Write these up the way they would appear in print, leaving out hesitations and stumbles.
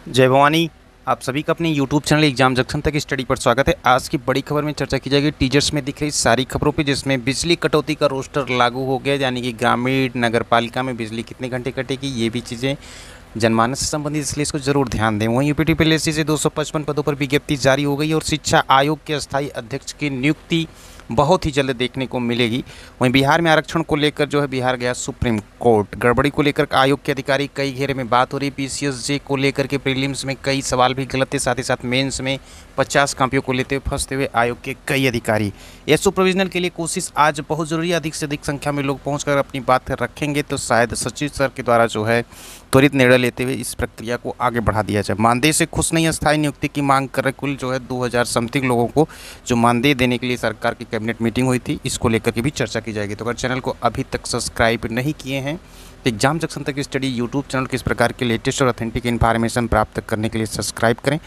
जय भवानी। आप सभी का अपने YouTube चैनल एग्जाम जंक्शन तक स्टडी पर स्वागत है। आज की बड़ी खबर में चर्चा की जाएगी टीचर्स में दिख रही सारी खबरों पे, जिसमें बिजली कटौती का रोस्टर लागू हो गया, यानी कि ग्रामीण नगर पालिका में बिजली कितने घंटे कटेगी, ये भी चीज़ें जनमानस से संबंधित, इसलिए इसको जरूर ध्यान दें। वहीं यूपीटीपीएससी से 255 पदों पर विज्ञप्ति जारी हो गई और शिक्षा आयोग के अस्थायी अध्यक्ष की नियुक्ति बहुत ही जल्द देखने को मिलेगी। वहीं बिहार में आरक्षण को लेकर जो है बिहार गया सुप्रीम कोर्ट। गड़बड़ी को लेकर आयोग के अधिकारी कई घेरे में बात हो रही। पीसीएसजे को लेकर के प्रीलिम्स में कई सवाल भी गलत थे, साथ ही साथ मेंस में 50 कॉपियों को लेते हुए फंसते हुए आयोग के कई अधिकारी। एसओ प्रोविजनल के लिए कोशिश आज बहुत जरूरी है। अधिक से अधिक संख्या में लोग पहुंचकर अपनी बात रखेंगे तो शायद सचिव सर के द्वारा जो है त्वरित निर्णय लेते हुए इस प्रक्रिया को आगे बढ़ा दिया जाए। मानदेय से खुश नहीं, अस्थायी नियुक्ति की मांग कर रहे कुल जो है 2000 समथिंग लोगों को जो मानदेय देने के लिए सरकार की कैबिनेट मीटिंग हुई थी, इसको लेकर के भी चर्चा की जाएगी। तो अगर चैनल को अभी तक सब्सक्राइब नहीं किए हैं तो एग्जाम जंक्शन तक स्टडी यूट्यूब चैनल के इस प्रकार के लेटेस्ट और ऑथेंटिक इन्फॉर्मेशन प्राप्त करने के लिए सब्सक्राइब करें।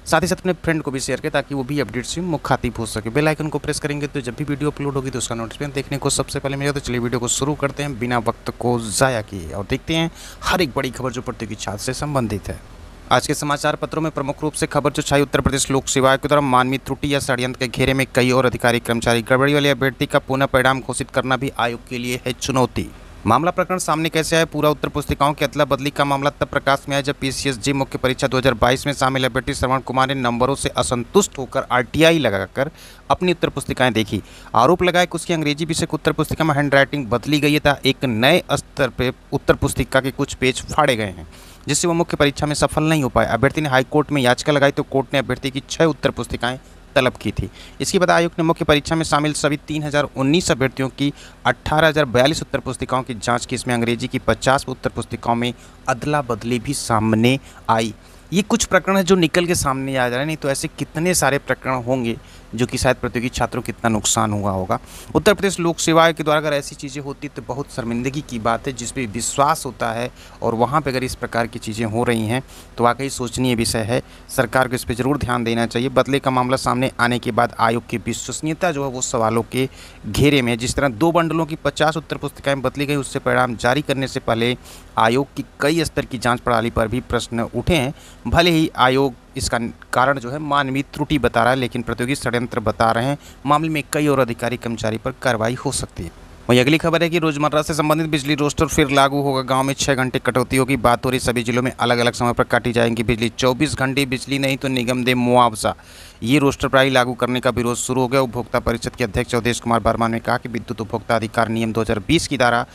साथ ही साथ अपने फ्रेंड को भी शेयर करें ताकि वो भी अपडेट से मुखातिब हो सके। बेल आइकन को प्रेस करेंगे तो जब भी वीडियो अपलोड होगी तो उसका नोटिफिकेशन देखने को सबसे पहले मिलेगा। तो चलिए वीडियो को शुरू करते हैं बिना वक्त को ज़ाया किए और देखते हैं हर एक बड़ी खबर जो प्रतियोगी छात्र से संबंधित है। आज के समाचार पत्रों में प्रमुख रूप से खबर जो छाई उत्तर प्रदेश लोक सेवा आयोग की तरफ मानवीय त्रुटि या षड्यंत्र के घेरे में कई और अधिकारी कर्मचारी। गड़बड़ी वाले अभ्यर्थी का पुनः परिणाम घोषित करना भी आयोग के लिए है चुनौती। मामला प्रकरण सामने कैसे आया? पूरा उत्तर पुस्तिकाओं की अदला बदली का मामला तब प्रकाश में आया जब पीसीएसजी मुख्य परीक्षा 2022 में शामिल अभ्यर्थी श्रवण कुमार ने नंबरों से असंतुष्ट होकर आरटीआई लगाकर अपनी उत्तर पुस्तिकाएं देखी। आरोप लगाया कि उसकी अंग्रेजी विषय की उत्तर पुस्तिका में हैंडराइटिंग बदली गई था। एक नए स्तर पर उत्तर पुस्तिका के कुछ पेज फाड़े गए हैं, जिससे वो मुख्य परीक्षा में सफल नहीं हो पाए। अभ्यर्थी ने हाईकोर्ट में याचिका लगाई तो कोर्ट ने अभ्यर्थी की 6 उत्तर पुस्तिकाएं तलब की थी। इसके बाद आयोग ने मुख्य परीक्षा में शामिल सभी 3019 अभ्यर्थियों की 18,042 उत्तर पुस्तिकाओं की जांच की। इसमें अंग्रेजी की 50 उत्तर पुस्तिकाओं में अदला बदली भी सामने आई। ये कुछ प्रकरण है जो निकल के सामने आ जा रहे हैं, नहीं तो ऐसे कितने सारे प्रकरण होंगे जो कि शायद प्रतियोगी छात्रों को कितना नुकसान हुआ होगा। उत्तर प्रदेश लोक सेवा आयोग के द्वारा अगर ऐसी चीज़ें होती तो बहुत शर्मिंदगी की बात है, जिस पे विश्वास होता है और वहाँ पे अगर इस प्रकार की चीज़ें हो रही हैं तो वाकई सोचनीय विषय है। सरकार को इस पर ज़रूर ध्यान देना चाहिए। बदले का मामला सामने आने के बाद आयोग की विश्वसनीयता जो है वो सवालों के घेरे में। जिस तरह 2 बंडलों की 50 उत्तर पुस्तिकाएँ बदली गई, उससे परिणाम जारी करने से पहले आयोग की कई स्तर की जाँच प्रणाली पर भी प्रश्न उठे हैं। भले ही आयोग इसका कारण जो है मानवीय त्रुटि बता रहा है, लेकिन प्रतियोगी षड्यंत्र बता रहे हैं। मामले में कई और अधिकारी कर्मचारी पर कार्रवाई हो सकती है। वहीं अगली खबर है कि रोजमर्रा से संबंधित बिजली रोस्टर फिर लागू होगा। गांव में 6 घंटे कटौती होगी। बात हो रही सभी जिलों में अलग अलग समय पर काटी जाएंगी बिजली। 24 घंटे बिजली नहीं तो निगम दे मुआवजा, ये रोस्टर प्रणाली लागू करने का विरोध शुरू हो गया। उपभोक्ता परिषद के अध्यक्ष अवधेश कुमार वर्मा ने कहा कि विद्युत उपभोक्ता अधिकार नियम 2020 की धारा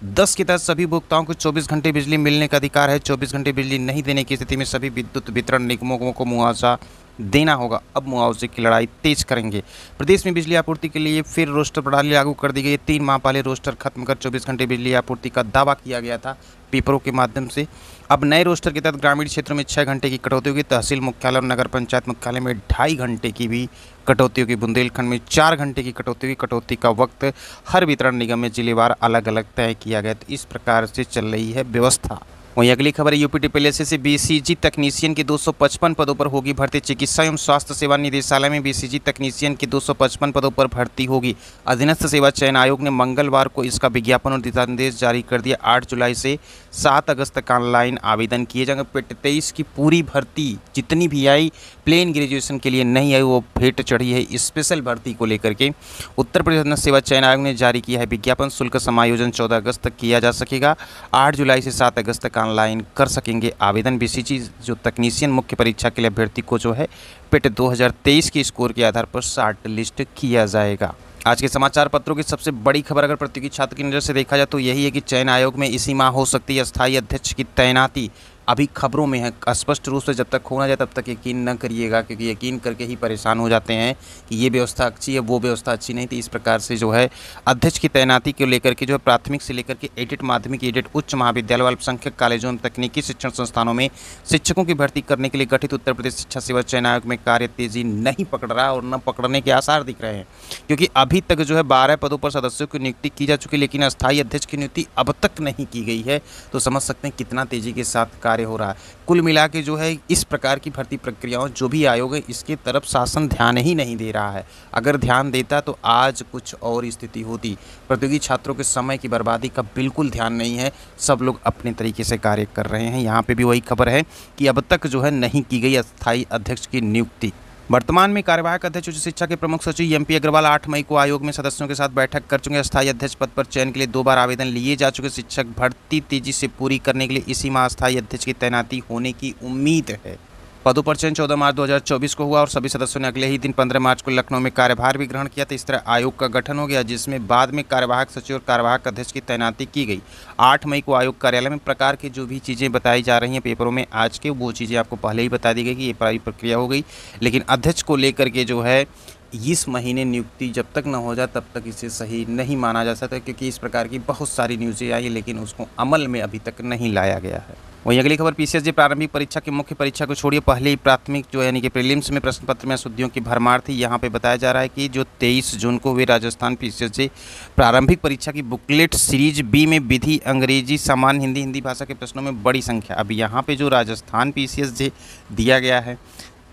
10 के तहत सभी उपभोक्ताओं को 24 घंटे बिजली मिलने का अधिकार है। 24 घंटे बिजली नहीं देने की स्थिति में सभी विद्युत वितरण निगमों को मुआवजा देना होगा। अब मुआवजे की लड़ाई तेज करेंगे। प्रदेश में बिजली आपूर्ति के लिए फिर रोस्टर प्रणाली लागू कर दी गई है। 3 माह पहले रोस्टर खत्म कर 24 घंटे बिजली आपूर्ति का दावा किया गया था पेपरों के माध्यम से। अब नए रोस्टर के तहत ग्रामीण क्षेत्रों में 6 घंटे की कटौती होगी। तहसील मुख्यालय और नगर पंचायत मुख्यालय में 2.5 घंटे की भी कटौती होगी। बुंदेलखंड में 4 घंटे की कटौती होगी। कटौती का वक्त हर वितरण निगम में जिलेवार अलग अलग तय किया गया। तो इस प्रकार से चल रही है व्यवस्था। वहीं अगली खबर है यूपीटीपीएससी से बीसीजी तकनीशियन की 255 पदों पर होगी भर्ती। चिकित्सा एवं स्वास्थ्य सेवा निदेशालय में बीसीजी तकनीशियन की 255 पदों पर भर्ती होगी। अधीनस्थ सेवा चयन आयोग ने मंगलवार को इसका विज्ञापन और दिशा निर्देश जारी कर दिया। 8 जुलाई से 7 अगस्त तक ऑनलाइन आवेदन किए जाएंगे। पेट 23 की पूरी भर्ती जितनी भी आई, प्लेन ग्रेजुएशन के लिए नहीं आई, वो भेंट चढ़ी है स्पेशल भर्ती को लेकर के। उत्तर प्रदेश अधीनस्थ सेवा चयन आयोग ने जारी किया है विज्ञापन। शुल्क समायोजन 14 अगस्त तक किया जा सकेगा। 8 जुलाई से 7 अगस्त तक ऑनलाइन कर सकेंगे आवेदन। बीसीजी जो तकनीशियन मुख्य परीक्षा के लिए अभ्यर्थी को जो है पेट 2023 के स्कोर के आधार पर शॉर्ट लिस्ट किया जाएगा। आज के समाचार पत्रों की सबसे बड़ी खबर अगर प्रतियोगी छात्र की नज़र से देखा जाए तो यही है कि चयन आयोग में इसी माह हो सकती है अस्थायी अध्यक्ष की तैनाती। अभी खबरों में है, स्पष्ट रूप से जब तक हो ना जाए तब तक यकीन न करिएगा, क्योंकि यकीन करके ही परेशान हो जाते हैं कि ये व्यवस्था अच्छी है, वो व्यवस्था अच्छी नहीं थी। इस प्रकार से जो है अध्यक्ष की तैनाती को लेकर के जो है प्राथमिक से लेकर के एडेड, माध्यमिक, एडेड, उच्च महाविद्यालय, अल्पसंख्यक कॉलेजों एवं तकनीकी शिक्षण संस्थानों में शिक्षकों की भर्ती करने के लिए गठित उत्तर प्रदेश शिक्षा सेवा चयन आयोग में कार्य तेजी नहीं पकड़ रहा और न पकड़ने के आसार दिख रहे हैं, क्योंकि अभी तक जो है 12 पदों पर सदस्यों की नियुक्ति की जा चुकी है, लेकिन अस्थायी अध्यक्ष की नियुक्ति अब तक नहीं की गई है। तो समझ सकते हैं कितना तेजी के साथ कार्य कार्य हो रहा है। कुल मिला के जो है इस प्रकार की भर्ती प्रक्रियाओं जो भी आयोग है इसके तरफ शासन ध्यान ही नहीं दे रहा है। अगर ध्यान देता तो आज कुछ और स्थिति होती। प्रतियोगी छात्रों के समय की बर्बादी का बिल्कुल ध्यान नहीं है, सब लोग अपने तरीके से कार्य कर रहे हैं। यहाँ पे भी वही खबर है कि अब तक जो है नहीं की गई अस्थायी अध्यक्ष की नियुक्ति। वर्तमान में कार्यवाहक अध्यक्ष उच्च शिक्षा के प्रमुख सचिव एमपी अग्रवाल 8 मई को आयोग में सदस्यों के साथ बैठक कर चुके। अस्थायी अध्यक्ष पद पर चयन के लिए 2 बार आवेदन लिए जा चुके। शिक्षक भर्ती तेजी से पूरी करने के लिए इसी माह अस्थायी अध्यक्ष की तैनाती होने की उम्मीद है। पदों पर चयन 14 मार्च 2024 को हुआ और सभी सदस्यों ने अगले ही दिन 15 मार्च को लखनऊ में कार्यभार भी ग्रहण किया। तो इस तरह आयोग का गठन हो गया, जिसमें बाद में कार्यवाहक सचिव और कार्यवाहक अध्यक्ष की तैनाती की गई। 8 मई को आयोग कार्यालय में प्रकार की जो भी चीज़ें बताई जा रही हैं पेपरों में आज के, वो चीज़ें आपको पहले ही बता दी गई कि ये पूरी प्रक्रिया हो गई। लेकिन अध्यक्ष को लेकर के जो है इस महीने नियुक्ति जब तक न हो जाए तब तक इसे सही नहीं माना जा सकता, क्योंकि इस प्रकार की बहुत सारी न्यूज़ें आई लेकिन उसको अमल में अभी तक नहीं लाया गया है। वहीं अगली खबर, पीसीएसजी प्रारंभिक परीक्षा की मुख्य परीक्षा को छोड़िए, पहले ही प्राथमिक जो यानी कि प्रीलिम्स में प्रश्न पत्र में अशुद्धियों की भरमार थी। यहाँ पे बताया जा रहा है कि जो 23 जून को हुई राजस्थान पीसीएसजी प्रारंभिक परीक्षा की बुकलेट सीरीज बी में विधि, अंग्रेजी, सामान्य हिंदी भाषा के प्रश्नों में बड़ी संख्या। अब यहाँ पे जो राजस्थान पीसीएसजी दिया गया है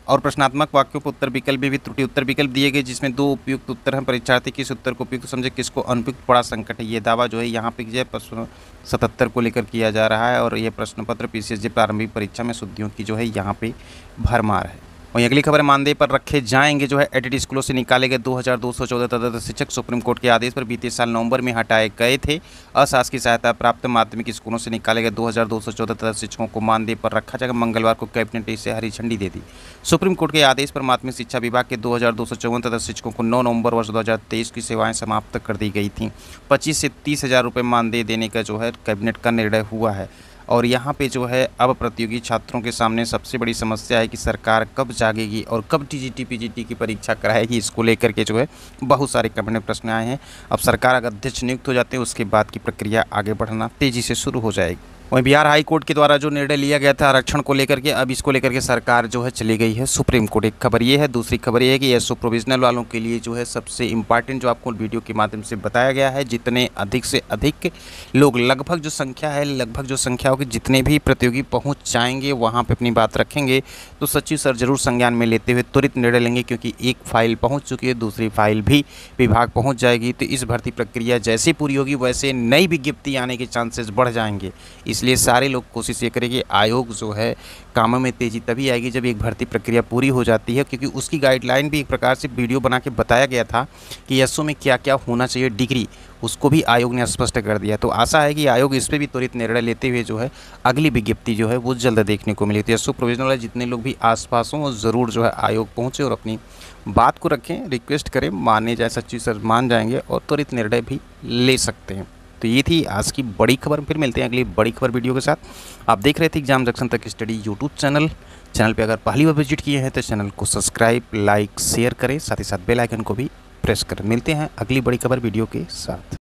और प्रश्नात्मक वाक्यों पर उत्तर विकल्प में भी त्रुटि उत्तर विकल्प दिए गए, जिसमें 2 उपयुक्त उत्तर हैं। परीक्षार्थी किस उत्तर को उपयुक्त समझे, किसको अनुपयुक्त, बड़ा संकट है। ये दावा जो है यहाँ पे जो है प्रश्न 77 को लेकर किया जा रहा है और ये प्रश्न पत्र पीसीएसजी प्रारंभिक परीक्षा में शुद्धियों की जो है यहाँ पे भरमार है। वहीं अगली खबर, मानदेय पर रखे जाएंगे जो है एडिड स्कूलों से निकाले गए 2214 तदर्थ शिक्षक सुप्रीम कोर्ट के आदेश पर बीते साल नवंबर में हटाए गए थे। अशासकीय सहायता प्राप्त माध्यमिक स्कूलों से निकाले गए 2214 तदर्थ शिक्षकों को मानदेय पर रखा जाएगा। मंगलवार को कैबिनेट ने इसे हरी झंडी दे दी। सुप्रीम कोर्ट के आदेश पर माध्यमिक शिक्षा विभाग के 2254 तदर्थ शिक्षकों को 9 नवंबर वर्ष 2023 की सेवाएं समाप्त कर दी गई थीं। 25 से 30 हज़ार रुपये मानदेय देने का जो है कैबिनेट का निर्णय हुआ है। और यहाँ पे जो है अब प्रतियोगी छात्रों के सामने सबसे बड़ी समस्या है कि सरकार कब जागेगी और कब टीजीटी पीजीटी की परीक्षा कराएगी। इसको लेकर के जो है बहुत सारे कैबिनेट प्रश्न आए हैं। अब सरकार अगर अध्यक्ष नियुक्त हो जाते हैं उसके बाद की प्रक्रिया आगे बढ़ना तेज़ी से शुरू हो जाएगी। वहीं बिहार हाई कोर्ट के द्वारा जो निर्णय लिया गया था आरक्षण को लेकर के, अब इसको लेकर के सरकार जो है चली गई है सुप्रीम कोर्ट। एक खबर ये है। दूसरी खबर ये है कि एसओ प्रोविजनल वालों के लिए जो है सबसे इम्पॉर्टेंट जो आपको वीडियो के माध्यम से बताया गया है, जितने अधिक से अधिक लोग लगभग जो संख्या होगी, जितने भी प्रतियोगी पहुँच जाएंगे वहाँ पर अपनी बात रखेंगे तो सचिव सर जरूर संज्ञान में लेते हुए त्वरित निर्णय लेंगे, क्योंकि एक फाइल पहुँच चुकी है, दूसरी फाइल भी विभाग पहुँच जाएगी। तो इस भर्ती प्रक्रिया जैसे पूरी होगी वैसे नई विज्ञप्ति आने के चांसेस बढ़ जाएंगे। इसलिए सारे लोग कोशिश ये करें कि आयोग जो है कामों में तेज़ी तभी आएगी जब एक भर्ती प्रक्रिया पूरी हो जाती है, क्योंकि उसकी गाइडलाइन भी एक प्रकार से वीडियो बना के बताया गया था कि एसओ में क्या क्या होना चाहिए, डिग्री, उसको भी आयोग ने स्पष्ट कर दिया। तो आशा है कि आयोग इस पर भी त्वरित निर्णय लेते हुए जो है अगली विज्ञप्ति जो है वो जल्द देखने को मिली। तो एसओ प्रोविजनल जितने लोग भी आसपास हों वो ज़रूर जो है आयोग पहुँचे और अपनी बात को रखें, रिक्वेस्ट करें, माने जाए, सच्ची सर मान जाएंगे और त्वरित निर्णय भी ले सकते हैं। तो ये थी आज की बड़ी खबर। फिर मिलते हैं अगली बड़ी खबर वीडियो के साथ। आप देख रहे थे एग्जाम जंक्शन तक स्टडी यूट्यूब चैनल पे अगर पहली बार विजिट किए हैं तो चैनल को सब्सक्राइब, लाइक, शेयर करें, साथ ही साथ बेल आइकन को भी प्रेस करें। मिलते हैं अगली बड़ी खबर वीडियो के साथ।